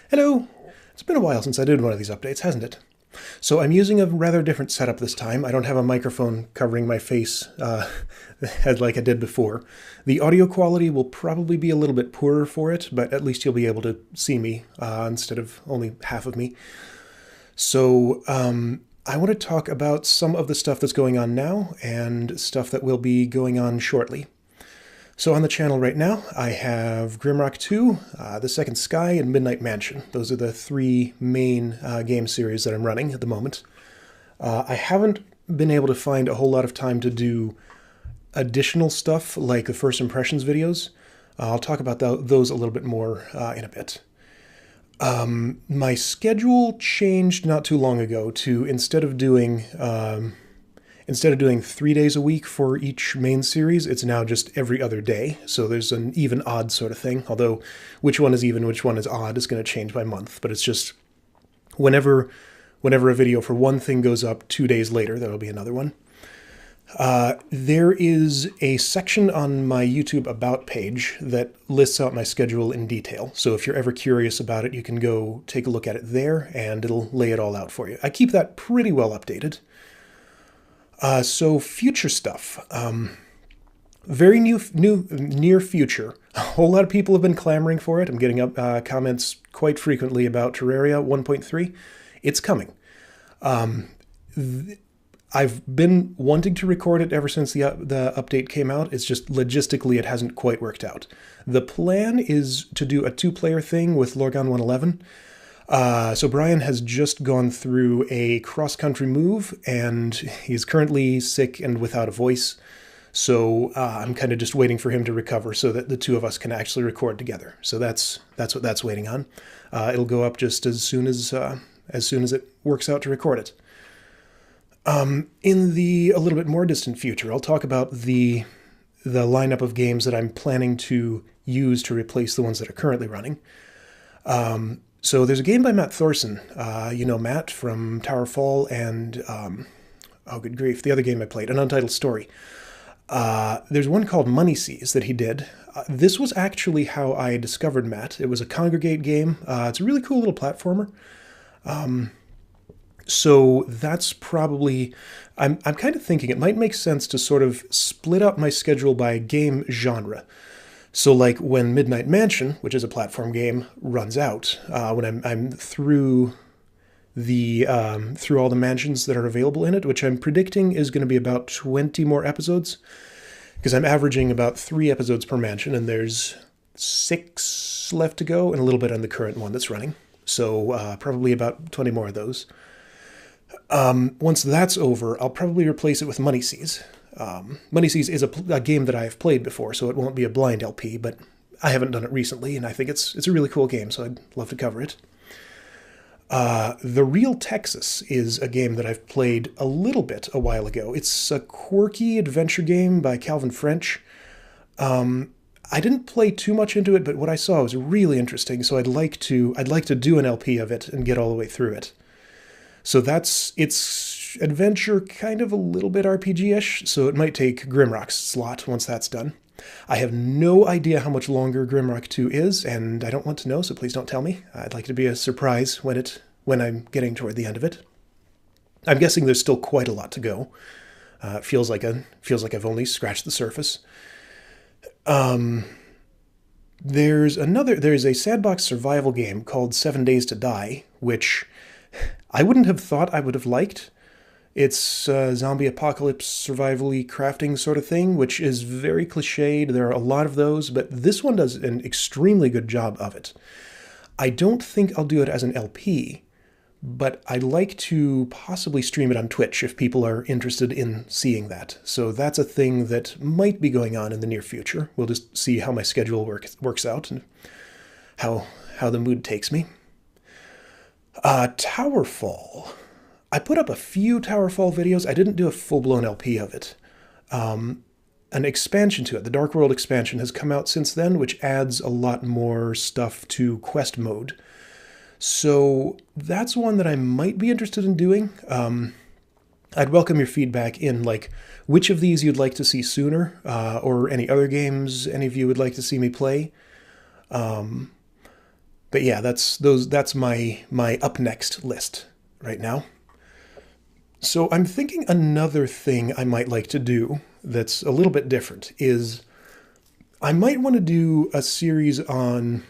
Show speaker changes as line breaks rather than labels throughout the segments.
Hello! It's been a while since I did one of these updates, hasn't it? So I'm using a rather different setup this time. I don't have a microphone covering my face like I did before. The audio quality will probably be a little bit poorer for it, but at least you'll be able to see me instead of only half of me. So I want to talk about some of the stuff that's going on now and stuff that will be going on shortly. So on the channel right now, I have Grimrock 2, The Second Sky, and Midnight Mansion. Those are the three main game series that I'm running at the moment. I haven't been able to find a whole lot of time to do additional stuff like the first impressions videos. I'll talk about those a little bit more in a bit. My schedule changed not too long ago to instead of doing 3 days a week for each main series, it's now just every other day. So there's an even odd sort of thing. Although which one is even, which one is odd is going to change by month. But it's just whenever a video for one thing goes up 2 days later, there'll be another one. There is a section on my YouTube About page that lists out my schedule in detail. So if you're ever curious about it, you can go take a look at it there, and it'll lay it all out for you. I keep that pretty well updated. So future stuff. Very near future. A whole lot of people have been clamoring for it. I'm getting up comments quite frequently about Terraria 1.3. It's coming. I've been wanting to record it ever since the update came out. It's just logistically it hasn't quite worked out. The plan is to do a two-player thing with Lorgan 111. So Brian has just gone through a cross-country move, and he's currently sick and without a voice. So I'm kind of just waiting for him to recover so that the two of us can actually record together. So that's what that's waiting on. It'll go up just as soon as it works out to record it. In the a little bit more distant future, I'll talk about the lineup of games that I'm planning to use to replace the ones that are currently running. So there's a game by Matt Thorson. You know Matt from Towerfall and, oh good grief, the other game I played, An Untitled Story. There's one called Money Seas that he did. This was actually how I discovered Matt. It was a Congregate game. It's a really cool little platformer. So that's probably, I'm kind of thinking it might make sense to sort of split up my schedule by game genre. So like when Midnight Mansion, which is a platform game, runs out, when I'm through through all the mansions that are available in it, which I'm predicting is going to be about 20 more episodes, because I'm averaging about 3 episodes per mansion, and there's 6 left to go, and a little bit on the current one that's running. So probably about 20 more of those. Once that's over, I'll probably replace it with Money Seas. Money Seas is a game that I have played before, so it won't be a blind LP, but I haven't done it recently, and I think it's a really cool game, so I'd love to cover it. The Real Texas is a game that I've played a little bit a while ago. It's a quirky adventure game by Calvin French. I didn't play too much into it, but what I saw was really interesting, so I'd like to do an LP of it and get all the way through it. So it's adventure, kind of a little bit RPG-ish, so it might take Grimrock's slot once that's done. I have no idea how much longer Grimrock 2 is, and I don't want to know, so please don't tell me. I'd like it to be a surprise when I'm getting toward the end of it. I'm guessing there's still quite a lot to go. It feels like I've only scratched the surface. There's a sandbox survival game called 7 Days to Die, which I wouldn't have thought I would have liked. It's a zombie apocalypse survival-y crafting sort of thing, which is very cliched. There are a lot of those, but this one does an extremely good job of it. I don't think I'll do it as an LP, but I'd like to possibly stream it on Twitch if people are interested in seeing that. So that's a thing that might be going on in the near future. We'll just see how my schedule works out and how the mood takes me. Towerfall. I put up a few Towerfall videos. I didn't do a full-blown LP of it. An expansion to it, the Dark World expansion, has come out since then, which adds a lot more stuff to quest mode. So that's one that I might be interested in doing. I'd welcome your feedback in, like, which of these you'd like to see sooner, or any other games any of you would like to see me play. But yeah, that's my up next list right now. So I'm thinking another thing I might like to do that's a little bit different is I might want to do a series on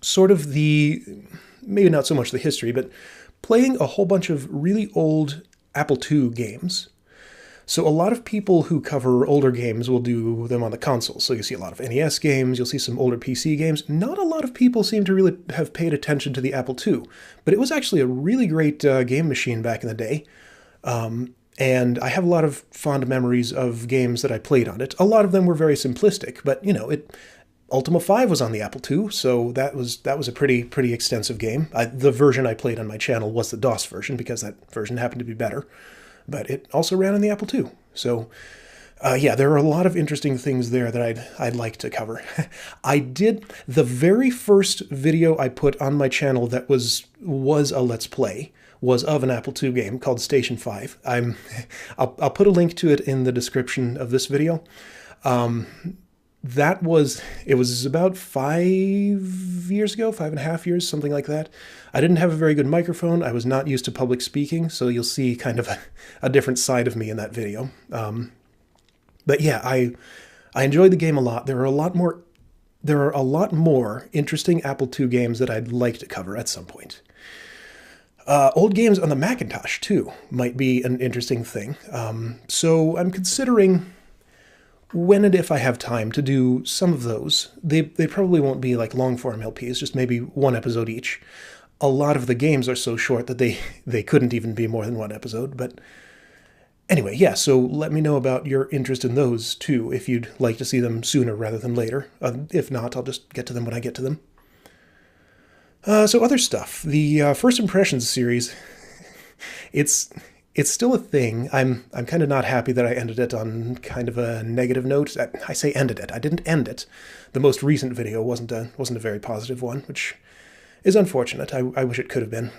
sort of maybe not so much the history, but playing a whole bunch of really old Apple II games. So a lot of people who cover older games will do them on the console. So you see a lot of NES games, you'll see some older PC games. Not a lot of people seem to really have paid attention to the Apple II, but it was actually a really great game machine back in the day. And I have a lot of fond memories of games that I played on it. A lot of them were very simplistic, but Ultima 5 was on the Apple II, so that was a pretty extensive game. The version I played on my channel was the DOS version because that version happened to be better. But it also ran on the Apple II. So, yeah, there are a lot of interesting things there that I'd like to cover. The very first video I put on my channel that was a Let's Play was of an Apple II game called Station 5. I'll put a link to it in the description of this video. It was about 5 years ago, 5.5 years, something like that. I didn't have a very good microphone. I was not used to public speaking, so you'll see kind of a different side of me in that video. But yeah, I enjoyed the game a lot. There are a lot more interesting Apple II games that I'd like to cover at some point. Old games on the Macintosh, too, might be an interesting thing. So I'm considering when and if I have time to do some of those. They probably won't be like long-form LPs, just maybe one episode each. A lot of the games are so short that they couldn't even be more than one episode, but anyway, yeah, so let me know about your interest in those, too, if you'd like to see them sooner rather than later. If not, I'll just get to them when I get to them. So other stuff. The First Impressions series, it's still a thing. I'm kind of not happy that I ended it on kind of a negative note. I say ended it. I didn't end it. The most recent video wasn't a very positive one, which is unfortunate. I wish it could have been.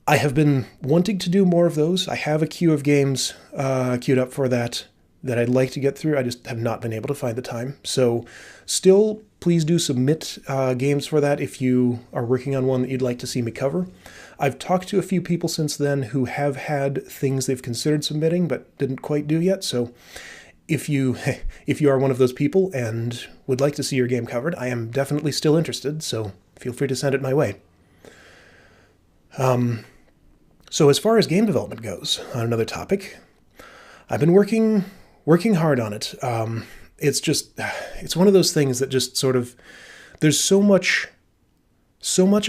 I have been wanting to do more of those. I have a queue of games queued up for that I'd like to get through. I just have not been able to find the time. So still, please do submit games for that if you are working on one that you'd like to see me cover. I've talked to a few people since then who have had things they've considered submitting but didn't quite do yet. So if you are one of those people and would like to see your game covered, I am definitely still interested, so feel free to send it my way. So as far as game development goes, on another topic, I've been working hard on it. It's one of those things that just sort of, there's so much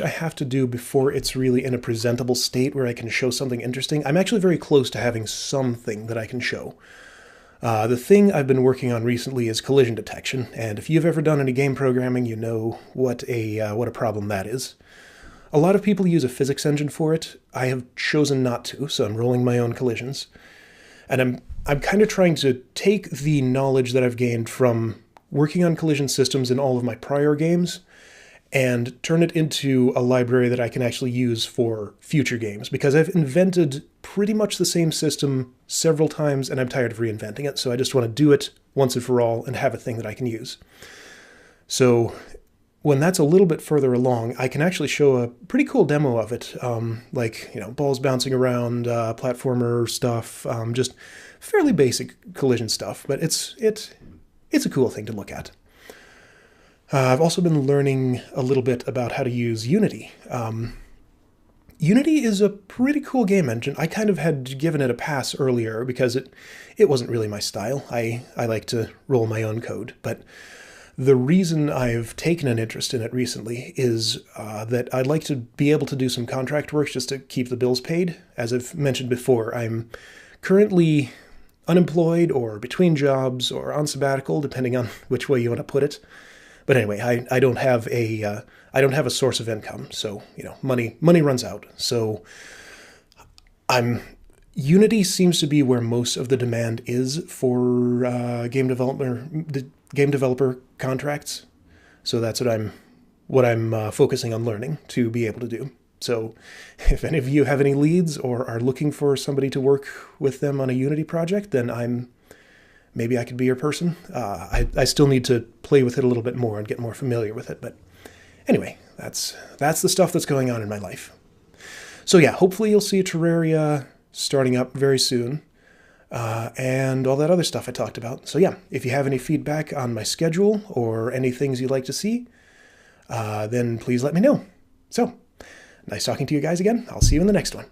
I have to do before it's really in a presentable state where I can show something interesting. I'm actually very close to having something that I can show. The thing I've been working on recently is collision detection, and if you've ever done any game programming, you know what a problem that is. A lot of people use a physics engine for it. I have chosen not to, so I'm rolling my own collisions. And I'm kind of trying to take the knowledge that I've gained from working on collision systems in all of my prior games and turn it into a library that I can actually use for future games, because I've invented pretty much the same system several times and I'm tired of reinventing it, so I just want to do it once and for all and have a thing that I can use. So when that's a little bit further along, I can actually show a pretty cool demo of it, balls bouncing around, platformer stuff, just fairly basic collision stuff, but it's a cool thing to look at. I've also been learning a little bit about how to use Unity. Unity is a pretty cool game engine. I kind of had given it a pass earlier because it wasn't really my style. I like to roll my own code, but the reason I've taken an interest in it recently is that I'd like to be able to do some contract work just to keep the bills paid. As I've mentioned before, I'm currently unemployed or between jobs or on sabbatical, depending on which way you want to put it. But anyway, I don't have a source of income, so money runs out. So Unity seems to be where most of the demand is for game developer contracts. So that's what I'm focusing on learning to be able to do. So if any of you have any leads or are looking for somebody to work with them on a Unity project, then maybe I could be your person. I still need to play with it a little bit more and get more familiar with it. But anyway, That's the stuff that's going on in my life. So yeah, hopefully you'll see Terraria starting up very soon. And all that other stuff I talked about. So yeah, if you have any feedback on my schedule or any things you'd like to see, then please let me know. So, nice talking to you guys again. I'll see you in the next one.